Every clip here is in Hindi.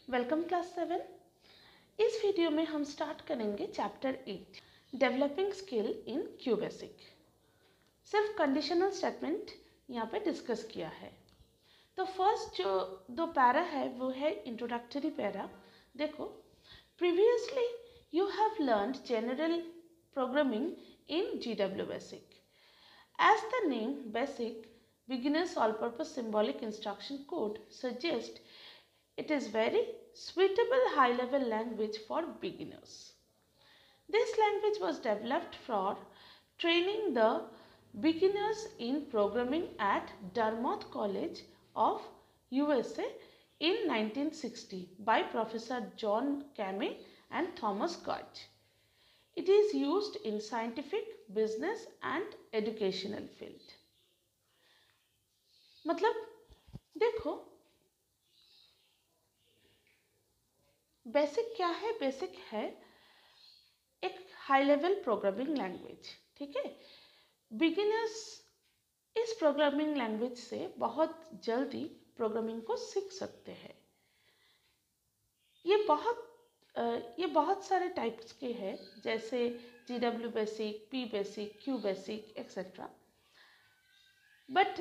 Welcome class 7। इस वीडियो में हम स्टार्ट करेंगे चैप्टर 8 डेवलपिंग स्किल इन क्यूबेसिक। सिर्फ कंडीशनल स्टेटमेंट यहाँ पे डिस्कस किया है। तो फर्स्ट जो दो पैरा है वो है इंट्रोडक्टरी पैरा। देखो, previously you have learned general programming in GW basic. As the name basic beginner's all-purpose symbolic instruction code suggests, it is very suitable high-level language for beginners. This language was developed for training the beginners in programming at Dartmouth College of USA in 1960 by Professor John Kame and Thomas Gudge. It is used in scientific, business and educational field. मतलब देखो, बेसिक क्या है? बेसिक है एक हाई लेवल प्रोग्रामिंग लैंग्वेज। ठीक है, बिगिनर्स इस प्रोग्रामिंग लैंग्वेज से बहुत जल्दी प्रोग्रामिंग को सीख सकते हैं। ये बहुत सारे टाइप्स के हैं, जैसे GW BASIC, P BASIC, Q BASIC etcetera. But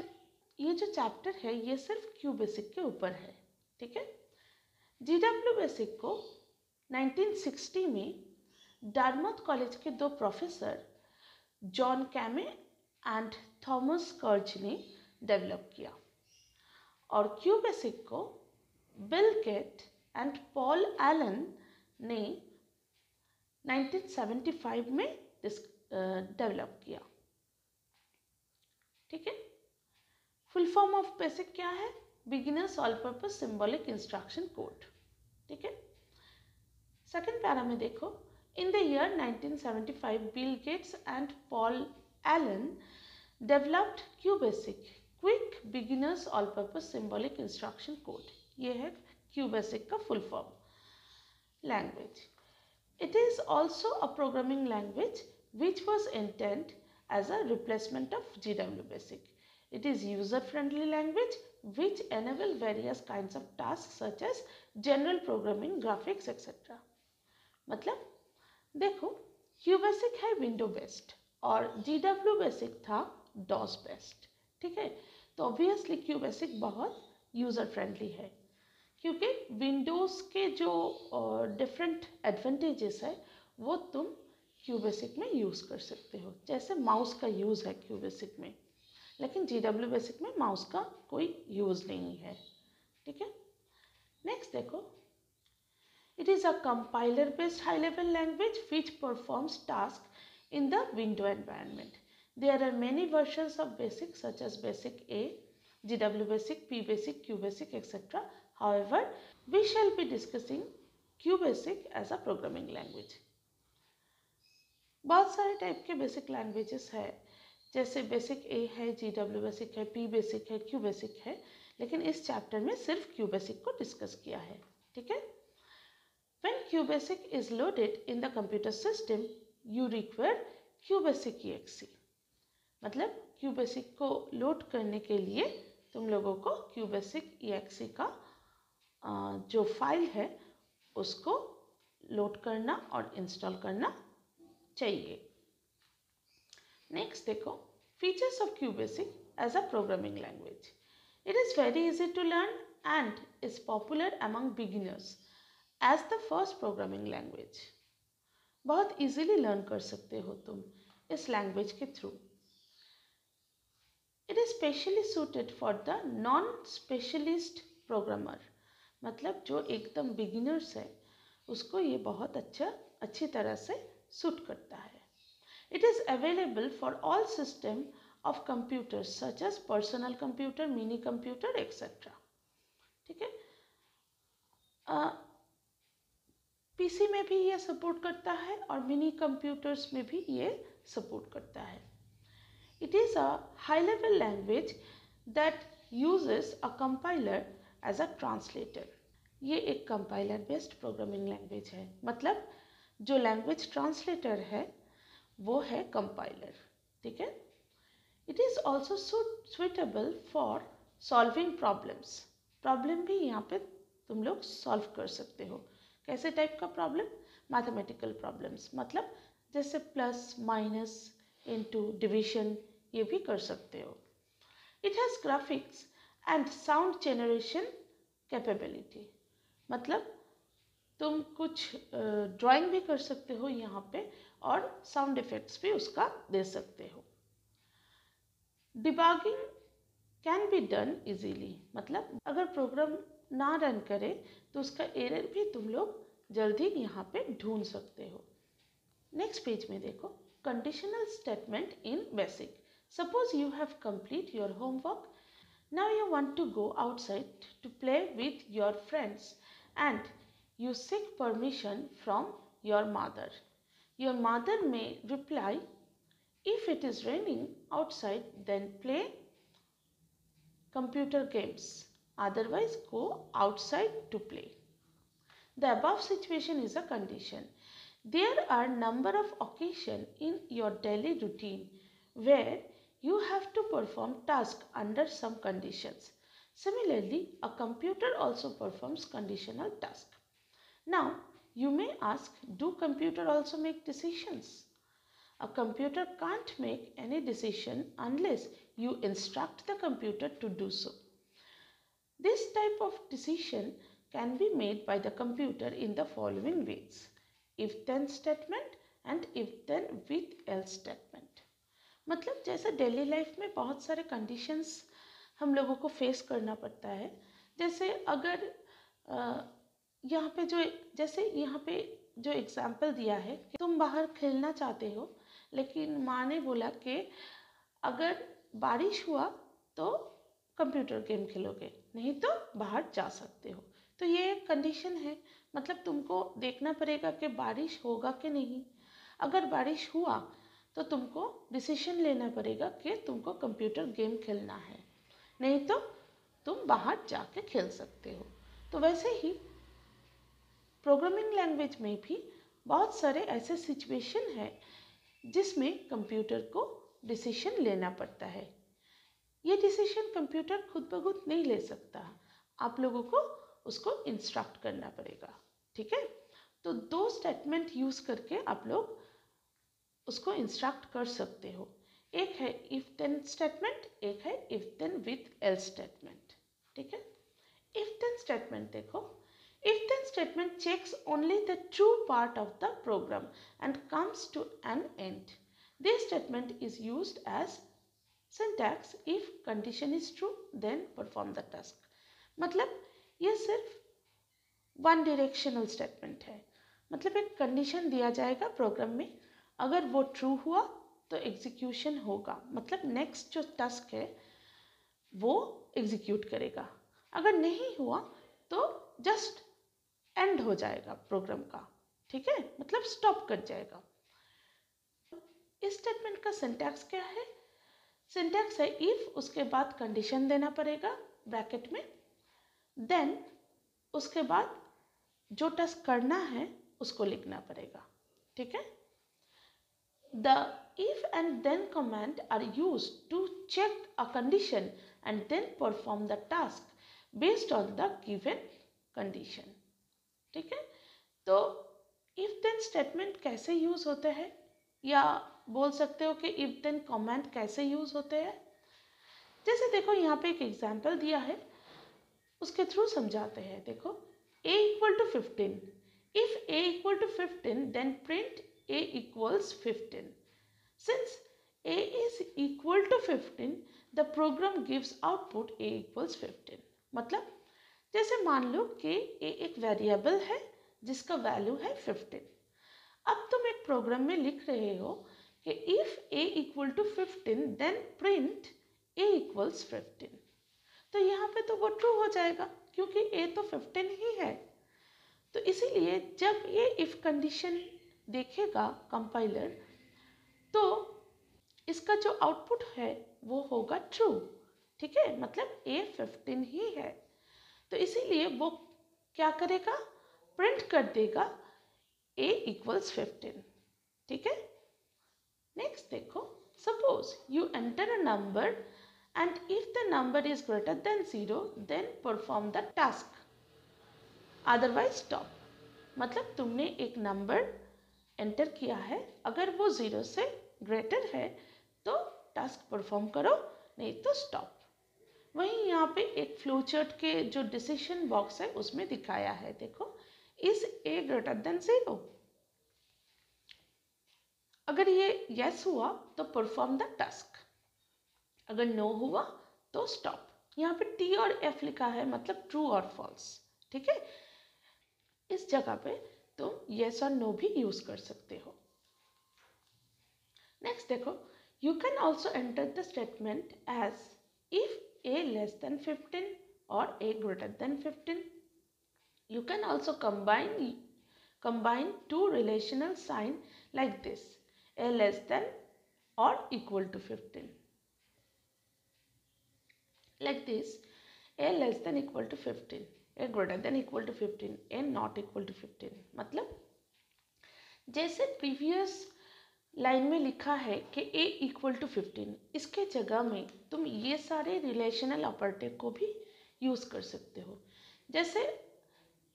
ये जो चैप्टर है ये सिर्फ Q बेसिक के ऊपर है। ठीक है, GW बेसिक को 1960 में डार्टमाउथ कॉलेज के दो professor John Kemeny and Thomas Kurtz ने डेवलप किया, और Q बेसिक को Bill Gates and Paul Allen ने 1975 में डेवलप किया। ठीक है, फुल फॉर्म ऑफ बेसिक क्या है? Beginners all purpose symbolic instruction code. ठीक है, सेकेंड पैरा में देखो, in the year 1975 Bill Gates and Paul Elon developed Q basic, quick beginners all purpose symbolic instruction code. ये है Q बेसिक का full form language. It is also a programming language which was intended as a replacement of GW Basic. It is user-friendly language which enable various kinds of tasks such as general programming, graphics, etc. मतलब देखो, Q Basic है विंडो बेस्ड और GW Basic था DOS बेस्ड। ठीक है, तो ऑब्वियसली Q Basic बहुत यूज़र फ्रेंडली है, क्योंकि विंडोज़ के जो डिफरेंट एडवांटेजेस है वो तुम Q बेसिक में यूज़ कर सकते हो। जैसे माउस का यूज़ है Q बेसिक में, लेकिन GW बेसिक में माउस का कोई यूज़ नहीं है। ठीक है, नेक्स्ट देखो, it is a compiler based high level language which performs task in the window environment. There are many versions of BASIC such as BASIC A, GW BASIC, P BASIC, Q BASIC etcetera. However, we shall be discussing Q BASIC as a programming language. बहुत सारे टाइप के बेसिक लैंग्वेजेस है, जैसे बेसिक A है, GW बेसिक है, P बेसिक है, Q बेसिक है, लेकिन इस चैप्टर में सिर्फ Q बेसिक को डिस्कस किया है। ठीक है, When Q basic is loaded in the computer system, you require Q basic exe. मतलब Q basic को लोड करने के लिए तुम लोगों को Q basic exe का जो फाइल है उसको लोड करना और इंस्टॉल करना चाहिए। नेक्स्ट देखो, features of Q BASIC as a programming language. It is very easy to learn and is popular among beginners as the first programming language. बहुत इजीली लर्न कर सकते हो तुम इस लैंग्वेज के थ्रू। It is specially suited for the non specialist programmer, मतलब जो एकदम बिगिनर्स है उसको ये बहुत अच्छी तरह से सूट करता है। It is available for all system of computers such as personal computer, mini computer etcetera. ठीक है, पीसी में भी ये सपोर्ट करता है और मिनी कंप्यूटर्स में भी ये सपोर्ट करता है। It is a high level language that uses a compiler as a translator. ये एक कंपाइलर बेस्ड प्रोग्रामिंग लैंग्वेज है, मतलब जो लैंग्वेज ट्रांसलेटर है वो है कंपाइलर। ठीक है, it is also suitable for solving problems. Problem भी यहाँ पे तुम लोग सॉल्व कर सकते हो। कैसे टाइप का प्रॉब्लम? मैथमेटिकल प्रॉब्लम्स, मतलब जैसे प्लस माइनस इनटू डिवीजन, ये भी कर सकते हो। It has graphics and sound generation capability, मतलब तुम कुछ ड्राइंग भी कर सकते हो यहाँ पे और साउंड इफेक्ट्स भी उसका दे सकते हो। Debugging can be done easily, मतलब अगर प्रोग्राम ना रन करे तो उसका एरर भी तुम लोग जल्दी यहाँ पे ढूंढ सकते हो। नेक्स्ट पेज में देखो, conditional statement in BASIC. Suppose you have complete your homework, now you want to go outside to play with your friends and you seek permission from your mother. Your mother may reply, if it is raining outside, then play computer games. Otherwise, go outside to play. The above situation is a condition. There are number of occasions in your daily routine where you have to perform tasks under some conditions. Similarly, a computer also performs conditional tasks. Now, you may ask, do computer also make decisions? A computer can't make any decision unless you instruct the computer to do so. This type of decision can be made by the computer in the following ways: if-then statement and if-then with else statement. मतलब जैसे डेली लाइफ में बहुत सारे कंडीशंस हम लोगों को फेस करना पड़ता है। जैसे अगर यहाँ पे यहाँ पे जो एग्जाम्पल दिया है कि तुम बाहर खेलना चाहते हो, लेकिन माँ ने बोला कि अगर बारिश हुआ तो कंप्यूटर गेम खेलोगे, नहीं तो बाहर जा सकते हो। तो ये एक कंडीशन है, मतलब तुमको देखना पड़ेगा कि बारिश होगा कि नहीं। अगर बारिश हुआ तो तुमको डिसीजन लेना पड़ेगा कि तुमको कंप्यूटर गेम खेलना है, नहीं तो तुम बाहर जाके खेल सकते हो। तो वैसे ही प्रोग्रामिंग लैंग्वेज में भी बहुत सारे ऐसे सिचुएशन है जिसमें कंप्यूटर को डिसीजन लेना पड़ता है। ये डिसीजन कंप्यूटर खुद ब खुद नहीं ले सकता, आप लोगों को उसको इंस्ट्रक्ट करना पड़ेगा। ठीक है, तो दो स्टेटमेंट यूज करके आप लोग उसको इंस्ट्रक्ट कर सकते हो। एक है इफ देन स्टेटमेंट, एक है if then with else statement. ठीक है, इफ देन स्टेटमेंट देखो, if then statement checks only the true part of the program and comes to an end. This statement is used as syntax. If condition is true, then perform the task. मतलब ये सिर्फ वन डायरेक्शनल स्टेटमेंट है, मतलब एक कंडीशन दिया जाएगा प्रोग्राम में, अगर वो ट्रू हुआ तो एग्जीक्यूशन होगा, मतलब नेक्स्ट जो टास्क है वो एग्जीक्यूट करेगा। अगर नहीं हुआ तो जस्ट एंड हो जाएगा प्रोग्राम का। ठीक है, मतलब स्टॉप कर जाएगा। इस स्टेटमेंट का सिंटैक्स क्या है? सिंटैक्स है इफ, उसके बाद कंडीशन देना पड़ेगा ब्रैकेट में, देन उसके बाद जो टास्क करना है उसको लिखना पड़ेगा। ठीक है, the if and then command are used to check a condition and then perform the task based on the given condition. ठीक है, तो if then statement कैसे यूज होते हैं, या बोल सकते हो कि if then command कैसे यूज होते हैं। जैसे देखो यहाँ पे एक एग्जाम्पल दिया है, उसके थ्रू समझाते हैं। देखो a equal to 15, if a equal to 15 then print a equals 15. Since a is equal to 15, the program gives output a equals 15. मतलब जैसे मान लो कि a एक वेरिएबल है जिसका वैल्यू है 15। अब तुम एक प्रोग्राम में लिख रहे हो कि if a equal to 15 then print a equals 15। तो यहाँ पे तो वो ट्रू हो जाएगा क्योंकि a तो 15 ही है। तो इसीलिए जब ये if कंडीशन देखेगा कंपाइलर, तो इसका जो आउटपुट है वो होगा ट्रू। ठीक है, मतलब a 15 ही है, तो इसीलिए वो क्या करेगा, प्रिंट कर देगा a equals 15। ठीक है, नेक्स्ट देखो, suppose you enter a number and if the number is greater than 0 then perform the task. Otherwise stop. मतलब तुमने एक नंबर एंटर किया है, अगर वो 0 से ग्रेटर है तो टास्क परफॉर्म करो, नहीं तो स्टॉप। वहीं यहाँ पे एक फ्लो चार्ट के जो डिसीजन बॉक्स है उसमें दिखाया है, देखो, इज ए ग्रेटर देन 0। अगर ये यस हुआ तो परफॉर्म द टास्क, अगर नो हुआ तो स्टॉप। यहाँ पे टी और एफ लिखा है, मतलब ट्रू और फॉल्स। ठीक है, इस जगह पे तुम यस और नो भी यूज कर सकते हो। नेक्स्ट देखो, you can also enter the statement as if a less than 15 और a greater than 15। You can also combine two relational sign like this, a less than or equal to 15. Like this, a less than equal to 15, a greater than equal to 15, a not equal to 15। मतलब जैसे प्रीवियस लाइन में लिखा है कि a इक्वल टू 15, इसके जगह में तुम ये सारे रिलेशनल ऑपरेटर को भी यूज़ कर सकते हो। जैसे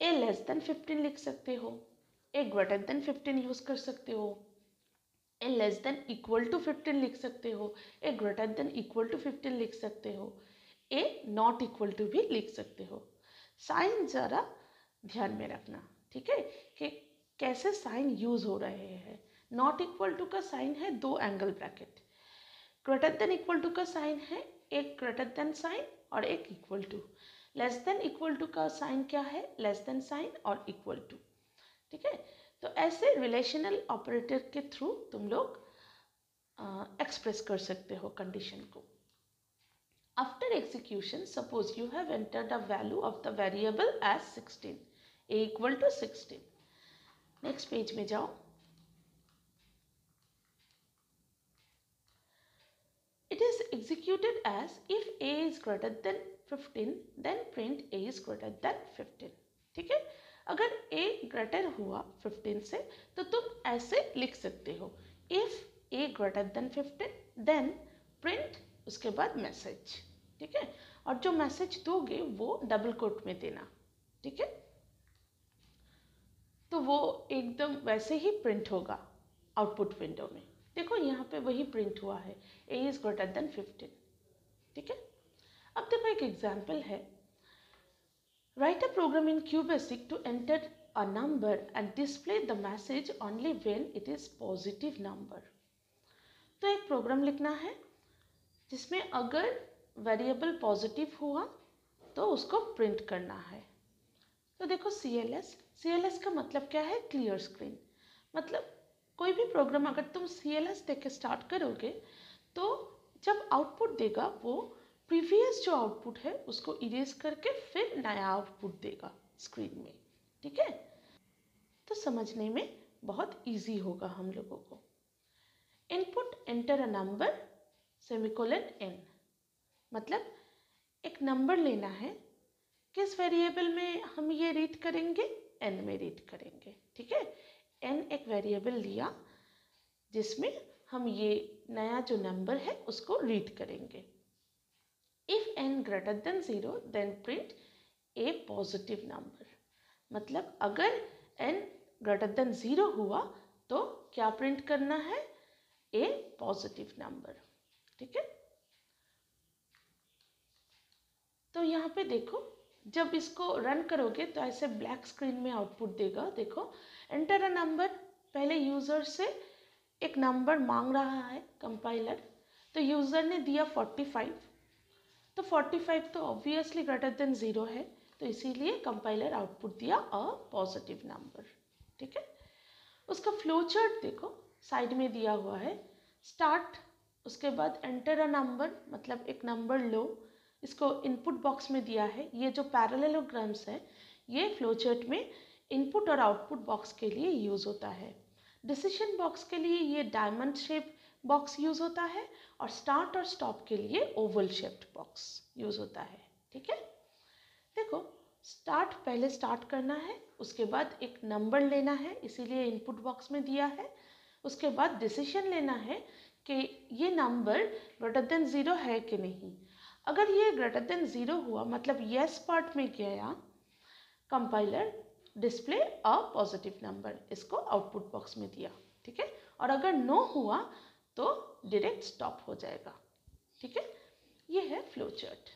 ए लेस देन 15 लिख सकते हो, ए ग्रेटर देन 15 यूज़ कर सकते हो, ए लेस देन इक्वल टू 15 लिख सकते हो, ए ग्रेटर देन इक्वल टू 15 लिख सकते हो, ए नॉट इक्वल टू भी लिख सकते हो। साइन ज़रा ध्यान में रखना, ठीक है, कि कैसे साइन यूज़ हो रहे हैं। नॉट इक्वल टू का साइन है 2 angle bracket, greater than equal to का साइन है एक ग्रेटर देन साइन और एक equal to, less than equal to का साइन क्या है, लेस देन साइन और इक्वल टू। ठीक है, तो ऐसे रिलेशनल ऑपरेटर के थ्रू तुम लोग एक्सप्रेस कर सकते हो कंडीशन को। After execution, suppose you have entered the value of the variable as 16, a equal to 16। Next page में जाओ। It is executed as if a is greater than 15, then print a is greater than 15। ठीक है, अगर a ग्रेटर हुआ 15 से तो तुम ऐसे लिख सकते हो, if a greater than 15 then print, उसके बाद मैसेज। ठीक है, और जो मैसेज दोगे वो डबल कोट में देना। ठीक है, तो वो एकदम वैसे ही प्रिंट होगा आउटपुट विंडो में। देखो यहाँ पे वही प्रिंट हुआ है, a इज ग्रेटर देन 15। ठीक है, अब देखो एक एग्जाम्पल है, write a program in QBasic to enter a number and display the message only when it is positive number. तो एक प्रोग्राम लिखना है जिसमें अगर वेरिएबल पॉजिटिव हुआ तो उसको प्रिंट करना है। तो देखो CLS का मतलब क्या है, क्लियर स्क्रीन। मतलब कोई भी प्रोग्राम अगर तुम CLS देख के स्टार्ट करोगे तो जब आउटपुट देगा वो प्रीवियस जो आउटपुट है उसको इरेज करके फिर नया आउटपुट देगा स्क्रीन में। ठीक है, तो समझने में बहुत इजी होगा हम लोगों को। Input enter a number semicolon n, मतलब एक नंबर लेना है, किस वेरिएबल में हम ये रीड करेंगे, n में रीड करेंगे। ठीक है, n एक वेरिएबल लिया जिसमें हम ये नया जो नंबर है उसको रीड करेंगे। If n greater than 0 then print a positive number. मतलब अगर n ग्रेटर देन 0 हुआ तो क्या प्रिंट करना है, ए पॉजिटिव नंबर। ठीक है, तो यहाँ पे देखो जब इसको रन करोगे तो ऐसे ब्लैक स्क्रीन में आउटपुट देगा। देखो, एंटर अ नंबर, पहले यूज़र से एक नंबर मांग रहा है कंपाइलर, तो यूज़र ने दिया 45, तो 45 तो ऑब्वियसली ग्रेटर देन 0 है, तो इसीलिए कंपाइलर आउटपुट दिया अ पॉजिटिव नंबर। ठीक है, उसका फ्लो चार्ट देखो साइड में दिया हुआ है, स्टार्ट, उसके बाद एंटर अ नंबर, मतलब एक नंबर लो, इसको इनपुट बॉक्स में दिया है। ये जो पैरेललोग्राम्स है ये फ्लो चार्ट में इनपुट और आउटपुट बॉक्स के लिए यूज़ होता है। डिसीजन बॉक्स के लिए ये डायमंड शेप बॉक्स यूज़ होता है और स्टार्ट और स्टॉप के लिए ओवल शेप्ड बॉक्स यूज़ होता है। ठीक है, देखो स्टार्ट पहले स्टार्ट करना है, उसके बाद एक नंबर लेना है, इसीलिए इनपुट बॉक्स में दिया है। उसके बाद डिसीजन लेना है कि ये नंबर ग्रेटर देन 0 है कि नहीं। अगर ये ग्रेटर देन 0 हुआ मतलब येस पार्ट में गया, कंपाइलर डिस्प्ले अ पॉजिटिव नंबर, इसको आउटपुट बॉक्स में दिया, ठीक है। और अगर नो हुआ तो डायरेक्ट स्टॉप हो जाएगा, ठीक है। ये है फ्लो चार्ट।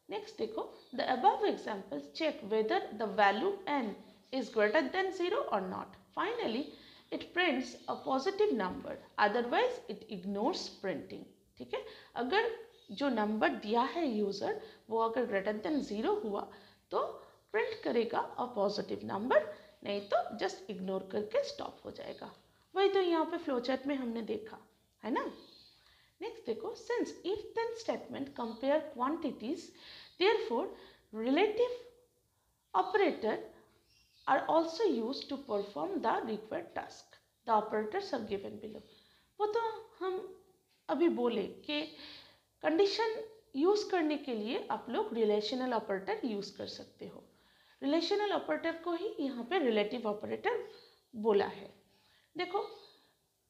नेक्स्ट देखो, the above examples check whether the value n is greater than 0 or not. Finally, it prints a positive number, otherwise it ignores printing, ठीक है। अगर जो नंबर दिया है यूज़र वो अगर ग्रेटर देन 0 हुआ तो प्रिंट करेगा अ पॉजिटिव नंबर, नहीं तो जस्ट इग्नोर करके स्टॉप हो जाएगा। वही तो यहाँ पे फ्लो चार्ट में हमने देखा है ना। नेक्स्ट देखो, since if then statement compare quantities, therefore relative operator are also used to perform the required task. The operators are given below. वो तो हम अभी बोले कि कंडीशन यूज़ करने के लिए आप लोग रिलेशनल ऑपरेटर यूज़ कर सकते हो। रिलेशनल ऑपरेटर को ही यहाँ पे रिलेटिव ऑपरेटर बोला है। देखो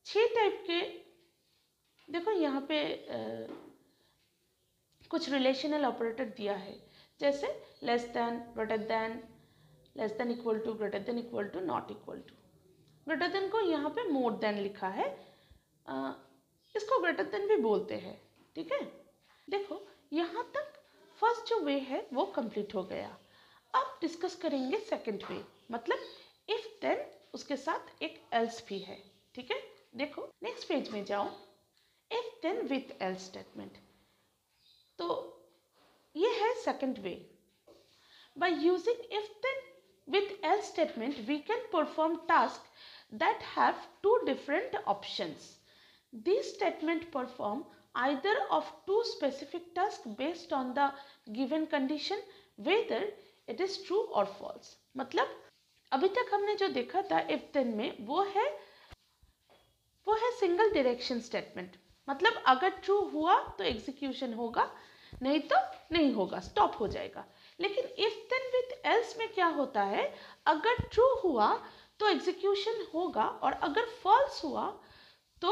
6 टाइप के, देखो यहाँ पे कुछ रिलेशनल ऑपरेटर दिया है, जैसे less than, greater than, less than equal to, greater than equal to, not equal to. Greater than को यहाँ पे मोर देन लिखा है, इसको ग्रेटर देन भी बोलते हैं, ठीक है। देखो यहाँ तक फर्स्ट जो वे है वो कंप्लीट हो गया। अब डिस्कस करेंगे सेकंड वे, मतलब इफ देन उसके साथ एक एल्स भी है, ठीक है। देखो नेक्स्ट पेज में जाओ, if then with else statement, तो ये है second way. By using if then with else statement, we can perform tasks that have two different options. These statements perform either of two specific tasks based on the given condition, whether it is true or false. मतलब अभी तक हमने जो देखा था if then में वो है सिंगल डायरेक्शन स्टेटमेंट, मतलब अगर ट्रू हुआ तो एग्जीक्यूशन होगा, नहीं तो नहीं होगा, स्टॉप हो जाएगा। लेकिन इफ देन विथ एल्स में क्या होता है, अगर ट्रू हुआ तो एग्जीक्यूशन होगा और अगर फॉल्स हुआ तो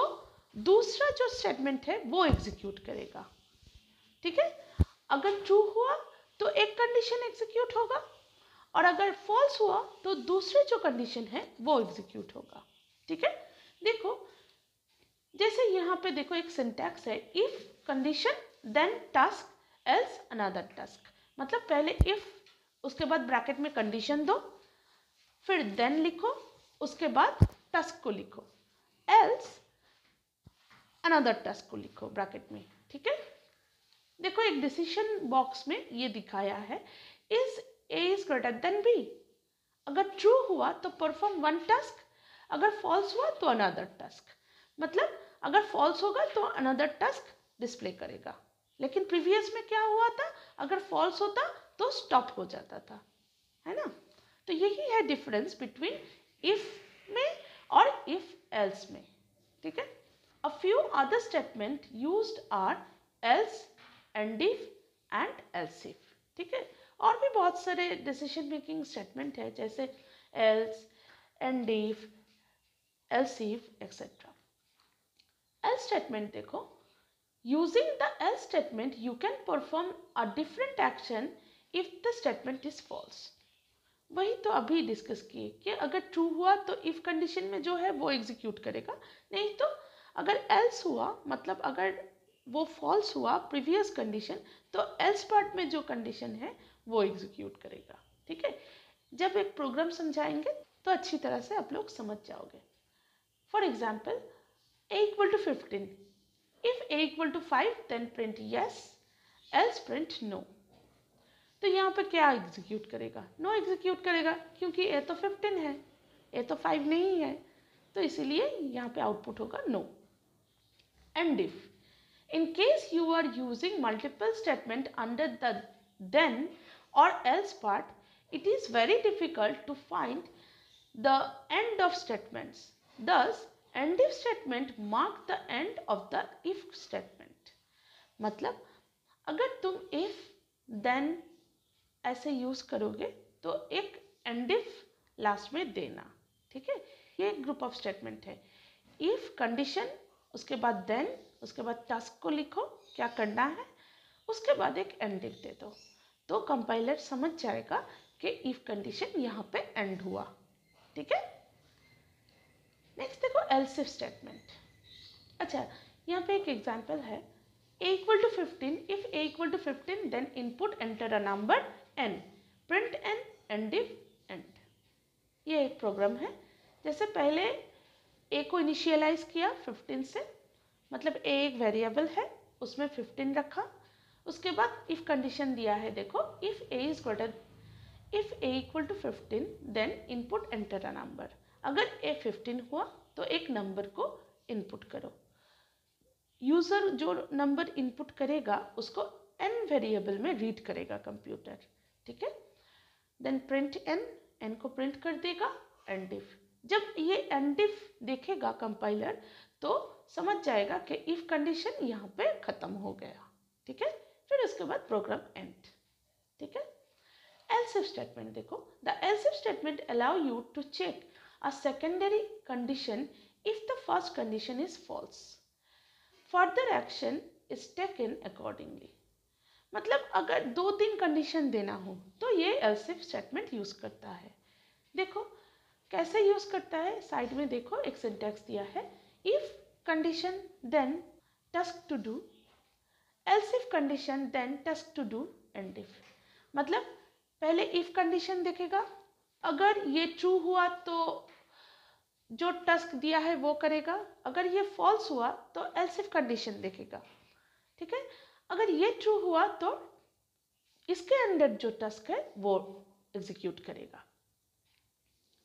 दूसरा जो स्टेटमेंट है वो एग्जीक्यूट करेगा, ठीक है। अगर ट्रू हुआ तो एक कंडीशन एग्जीक्यूट होगा और अगर फॉल्स हुआ तो दूसरे जो कंडीशन है वो एग्जीक्यूट होगा, ठीक है। देखो जैसे यहाँ पे देखो एक सिंटैक्स है, if condition then task else another task, मतलब पहले इफ, उसके बाद ब्रैकेट में कंडीशन दो, फिर देन लिखो, उसके बाद टास्क को लिखो, एल्स अनदर टास्क को लिखो ब्रैकेट में, ठीक है। देखो एक डिसीजन बॉक्स में ये दिखाया है, is a is greater than b. अगर ट्रू हुआ तो परफॉर्म वन टास्क, अगर फॉल्स हुआ तो अनदर टास्क, मतलब अगर फॉल्स होगा तो अनदर टास्क डिस्प्ले करेगा। लेकिन प्रीवियस में क्या हुआ था, अगर फॉल्स होता तो स्टॉप हो जाता था, है ना। तो यही है डिफरेंस बिटवीन इफ में और इफ एल्स में, ठीक है। A few other statement used are else, and if and else if, ठीक है। और भी बहुत सारे डिसीजन मेकिंग स्टेटमेंट है, जैसे else, and if, else if etcetera. Else statement देखो, using the else statement you can perform a different action if the statement is false. वही तो अभी डिस्कस किए कि अगर ट्रू हुआ तो इफ कंडीशन में जो है वो एग्जीक्यूट करेगा, नहीं तो अगर एल्स हुआ, मतलब अगर वो फॉल्स हुआ प्रीवियस कंडीशन, तो एल्स पार्ट में जो कंडीशन है वो एग्जीक्यूट करेगा, ठीक है। जब एक प्रोग्राम समझाएंगे तो अच्छी तरह से आप लोग समझ जाओगे। For example a equal to 15, if a equal to 5 then print yes, else print no. तो यहाँ पे क्या एग्जीक्यूट करेगा, नो एग्जीक्यूट करेगा, क्योंकि a तो 15 है, a तो 5 नहीं है, तो इसीलिए यहाँ पे आउटपुट होगा no. End if, in case you are using multiple statement under the then और else part, it is very difficult to find the end of statements. Thus, end if statement mark the end of the if statement. मतलब अगर तुम if then ऐसे यूज करोगे तो एक end if लास्ट में देना, ठीक है। ये एक ग्रुप ऑफ स्टेटमेंट है, if कंडीशन, उसके बाद then, उसके बाद टास्क को लिखो क्या करना है, उसके बाद एक end if दे दो, तो कंपाइलर समझ जाएगा कि इफ कंडीशन यहाँ पे एंड हुआ। ठीक है, नेक्स्ट देखो एल्स इफ स्टेटमेंट। अच्छा, यहाँ पे एक एग्जांपल है, a equal to 15, if a equal to 15 then input enter a number n, print n, end if end। ये एक प्रोग्राम है, जैसे पहले a को इनिशियलाइज किया 15 से, मतलब a एक वेरिएबल है उसमें 15 रखा, उसके बाद इफ कंडीशन दिया है, देखो if a is greater, if a equal to 15 then input enter a number. अगर a 15 हुआ तो एक नंबर को इनपुट करो। यूज़र जो नंबर इनपुट करेगा उसको n वेरिएबल में रीड करेगा कंप्यूटर। ठीक है, देन प्रिंट n को प्रिंट कर देगा एंड इफ। जब ये एंड इफ देखेगा कंपाइलर तो समझ जाएगा कि इफ कंडीशन यहाँ पे ख़त्म हो गया। ठीक है, फिर उसके बाद प्रोग्राम एंड। ठीक है, एल्स इफ स्टेटमेंट देखो, the else if statement allow you to check a secondary condition if the first condition is false, further action is taken accordingly. मतलब अगर 2-3 कंडीशन देना हो तो ये एल्स इफ स्टेटमेंट यूज करता है। देखो कैसे यूज करता है, साइड में देखो एक सिंटैक्स दिया है, if condition then task to do, else if condition then task to do end if. मतलब पहले इफ कंडीशन देखेगा, अगर ये ट्रू हुआ तो जो टास्क दिया है वो करेगा, अगर ये फॉल्स हुआ तो एल्स इफ कंडीशन देखेगा। ठीक है, अगर ये ट्रू हुआ तो इसके अंदर जो टास्क है वो एग्जीक्यूट करेगा।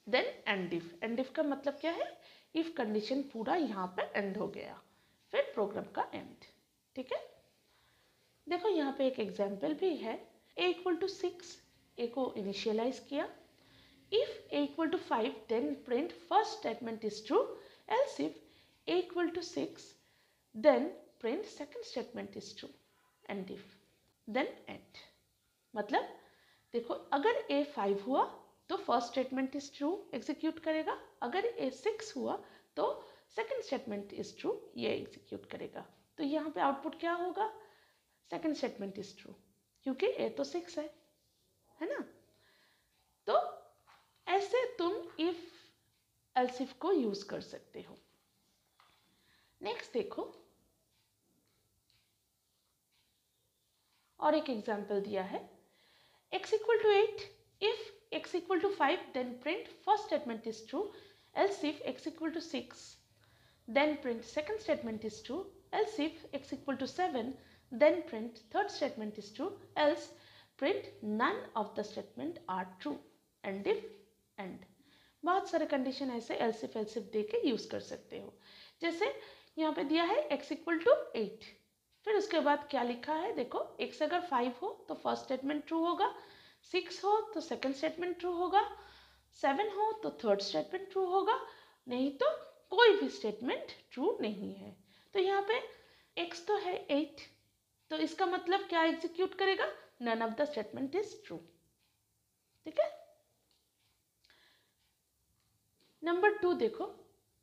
देन एंड इफ का मतलब क्या है, इफ कंडीशन पूरा यहाँ पे एंड हो गया, फिर प्रोग्राम का एंड। ठीक है, देखो यहाँ पे एक एग्जाम्पल भी है, a इक्वल टू 6, a को इनिशियलाइज किया, if a equal to 5 then print first statement is true, else if a equal to 6 then print second statement is true, and if then end। मतलब देखो अगर a 5 हुआ तो first statement is true execute करेगा, अगर a 6 हुआ तो सेकंड स्टेटमेंट इज ट्रू ये एग्जीक्यूट करेगा। तो यहाँ पे आउटपुट क्या होगा, सेकंड स्टेटमेंट इज ट्रू, क्योंकि a तो 6 है ना। तो ऐसे तुम इफ एल्स इफ को यूज कर सकते हो। नेक्स्ट देखो, और एक एग्जांपल दिया है, x equal to 8, if x equal to 5 then print first statement is true, else if x equal to 6 then print second statement is true, else if x equal to 7 then print third statement is true, else print none of the statement are true, end if end. बहुत सारे कंडीशन ऐसे एल्स इफ दे के यूज कर सकते हो। जैसे यहाँ पे दिया है x इक्वल टू 8, फिर उसके बाद क्या लिखा है देखो, x अगर 5 हो तो फर्स्ट स्टेटमेंट ट्रू होगा, 6 हो तो सेकंड स्टेटमेंट ट्रू होगा, 7 हो तो थर्ड स्टेटमेंट ट्रू होगा, नहीं तो कोई भी स्टेटमेंट ट्रू नहीं है। तो यहाँ पे x तो है 8, तो इसका मतलब क्या एग्जीक्यूट करेगा, none of the statement is true. ठीक है, नंबर 2 देखो,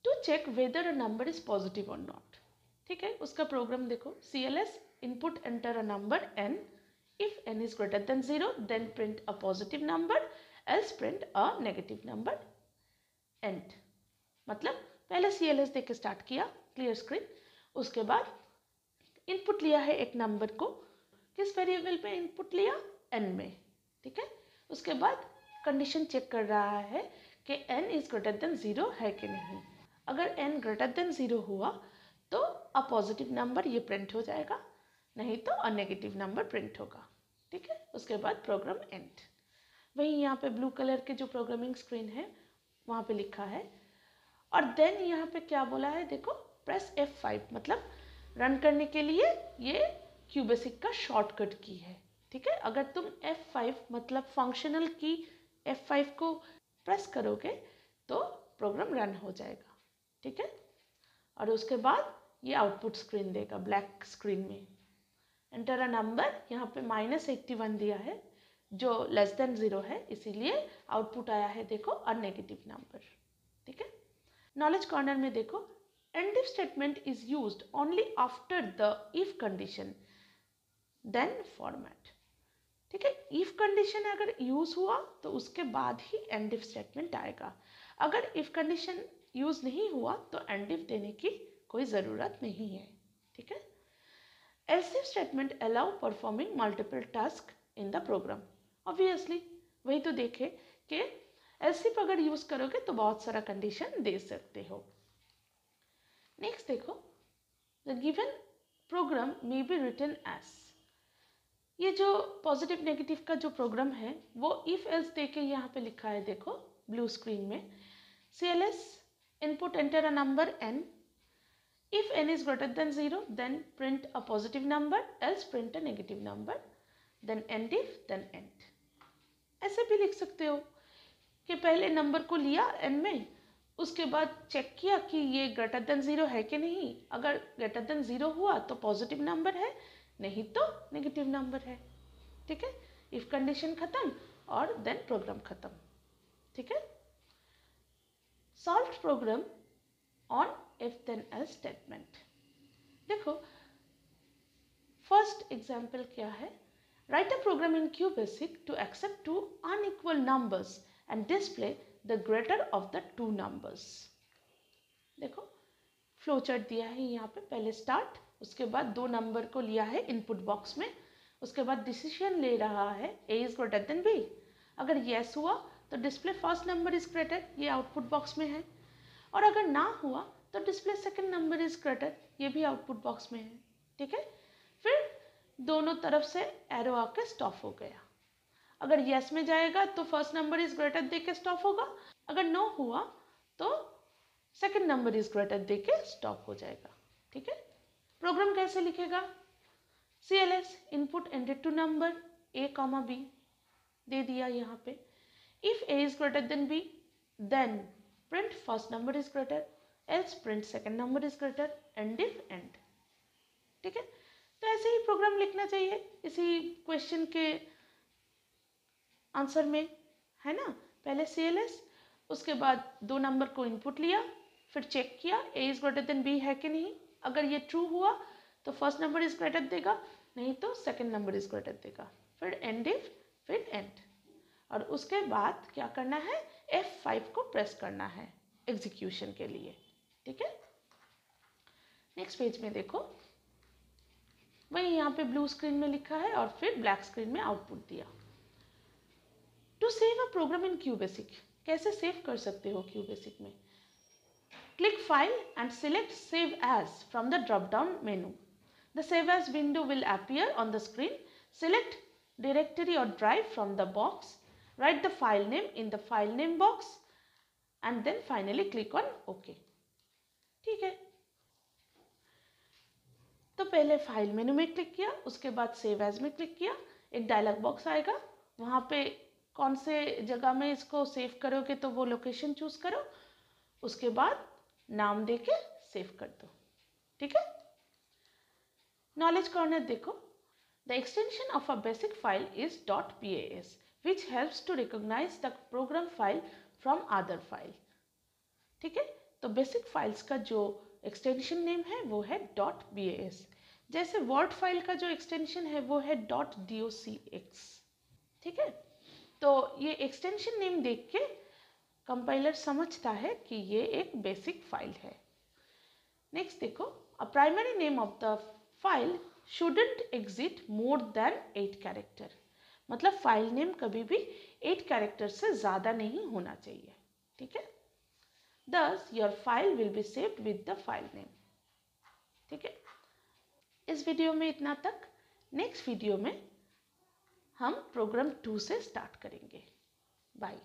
to check whether a number is positive और नॉट। ठीक है, उसका प्रोग्राम देखो, CLS input enter a number n, if n is greater than 0 then print a positive number, else print a negative number, end. मतलब पहले CLS देके स्टार्ट किया क्लियर स्क्रीन, उसके बाद इनपुट लिया है एक नंबर को, किस वेरिएबल पे इनपुट लिया, n में। ठीक है, उसके बाद कंडीशन चेक कर रहा है कि n इज ग्रेटर देन 0 है कि नहीं। अगर n ग्रेटर देन 0 हुआ तो अ पॉजिटिव नंबर ये प्रिंट हो जाएगा, नहीं तो अ नेगेटिव नंबर प्रिंट होगा। ठीक है, उसके बाद प्रोग्राम एंड। वही यहाँ पे ब्लू कलर के जो प्रोग्रामिंग स्क्रीन है वहाँ पे लिखा है, और देन यहाँ पे क्या बोला है देखो, प्रेस F5, मतलब रन करने के लिए ये क्यूबेसिक का शॉर्टकट की है। ठीक है, अगर तुम F5 मतलब फंक्शनल की F5 को प्रेस करोगे तो प्रोग्राम रन हो जाएगा। ठीक है, और उसके बाद ये आउटपुट स्क्रीन देगा ब्लैक स्क्रीन में, एंटर अ नंबर, यहाँ पे -81 दिया है जो लेस देन 0 है, इसीलिए आउटपुट आया है देखो अ नेगेटिव नंबर। ठीक है, नॉलेज कॉर्नर में देखो, end if statement is used only after the if condition then format. ठीक है। इफ कंडीशन अगर यूज हुआ तो उसके बाद ही एंड इफ स्टेटमेंट आएगा। अगर इफ कंडीशन यूज नहीं हुआ तो एंड इफ देने की कोई ज़रूरत नहीं है। ठीक है। Else if statement allow performing multiple task in the program. Obviously वही तो देखे कि एल्स इफ अगर यूज करोगे तो बहुत सारा कंडीशन दे सकते हो। नेक्स्ट देखो, the given program may be written as. ये जो पॉजिटिव नेगेटिव का जो प्रोग्राम है वो इफ एल्स दे के यहाँ पे लिखा है, देखो ब्लू स्क्रीन में। CLS input enter a number n. If n is greater than 0 then print a positive number, else print a negative number, then end if, then end. ऐसे भी लिख सकते हो कि पहले नंबर को लिया n में, उसके बाद चेक किया कि ये ग्रेटर देन 0 है कि नहीं। अगर ग्रेटर देन 0 हुआ तो पॉजिटिव नंबर है, नहीं तो नेगेटिव नंबर है। ठीक है। इफ कंडीशन खत्म और देन प्रोग्राम खत्म। ठीक है। Solve program on if then else statement. देखो फर्स्ट एग्जाम्पल क्या है, write a program in QBasic to accept two unequal numbers and display the greater of the two numbers. देखो फ्लो चार्ट दिया है यहाँ पे, पहले स्टार्ट, उसके बाद दो नंबर को लिया है इनपुट बॉक्स में, उसके बाद डिसीजन ले रहा है A is greater than B। अगर येस हुआ तो display first number is greater, ये आउटपुट बॉक्स में है, और अगर ना हुआ तो display second number is greater, ये भी आउटपुट बॉक्स में है। ठीक है। फिर दोनों तरफ से एरो आके स्टॉप हो गया। अगर येस में जाएगा तो फर्स्ट नंबर इज ग्रेटर दे के स्टॉप होगा, अगर नो हुआ तो सेकंड नंबर इज ग्रेटर दे के स्टॉप हो जाएगा। ठीक है। प्रोग्राम कैसे लिखेगा, CLS input entered two number A, B दे दिया यहाँ पे। If A is greater than B then print first number is greater, else print second number is greater, end if end। ठीक है। तो ऐसे ही प्रोग्राम लिखना चाहिए इसी क्वेश्चन के आंसर में, है ना। पहले CLS, उसके बाद दो नंबर को इनपुट लिया, फिर चेक किया A is greater than B है कि नहीं। अगर ये ट्रू हुआ तो फर्स्ट नंबर इज ग्रेटर देगा, नहीं तो सेकंड नंबर इज ग्रेटर देगा, फिर एंड इफ, फिर एंड। और उसके बाद क्या करना है, F5 को प्रेस करना है एग्जीक्यूशन के लिए। ठीक है। नेक्स्ट पेज में देखो, वही यहाँ पे ब्लू स्क्रीन में लिखा है और फिर ब्लैक स्क्रीन में आउटपुट दिया। To save a program in QBasic, कैसे सेव कर सकते हो QBasic में, click file and select save as from the drop down menu. The save as window will appear on the screen. Select directory or drive from the box, write the file name in the file name box and then finally click on OK। ठीक है। तो पहले फाइल मेनू में क्लिक किया, उसके बाद सेव एज में क्लिक किया, एक डायलॉग बॉक्स आएगा, वहाँ पे कौन से जगह में इसको सेव करोगे तो वो लोकेशन चूज करो, उसके बाद नाम देके सेव कर दो। ठीक है। नॉलेज कॉर्नर देखो, the extension of a basic file is .bas, which helps to recognize the program file from other file। ठीक है। तो बेसिक फाइल्स का जो एक्सटेंशन नेम है वो है .bas, जैसे वर्ड फाइल का जो एक्सटेंशन है वो है .docx। ठीक है। तो ये एक्सटेंशन नेम देख के कंपाइलर समझता है कि ये एक बेसिक फाइल है। नेक्स्ट देखो, a primary name of the file shouldn't exceed more than 8 character, मतलब फाइल नेम कभी भी 8 कैरेक्टर से ज़्यादा नहीं होना चाहिए। ठीक है। Thus your file will be saved with the file name। ठीक है। इस वीडियो में इतना तक। नेक्स्ट वीडियो में हम प्रोग्राम 2 से स्टार्ट करेंगे। बाय।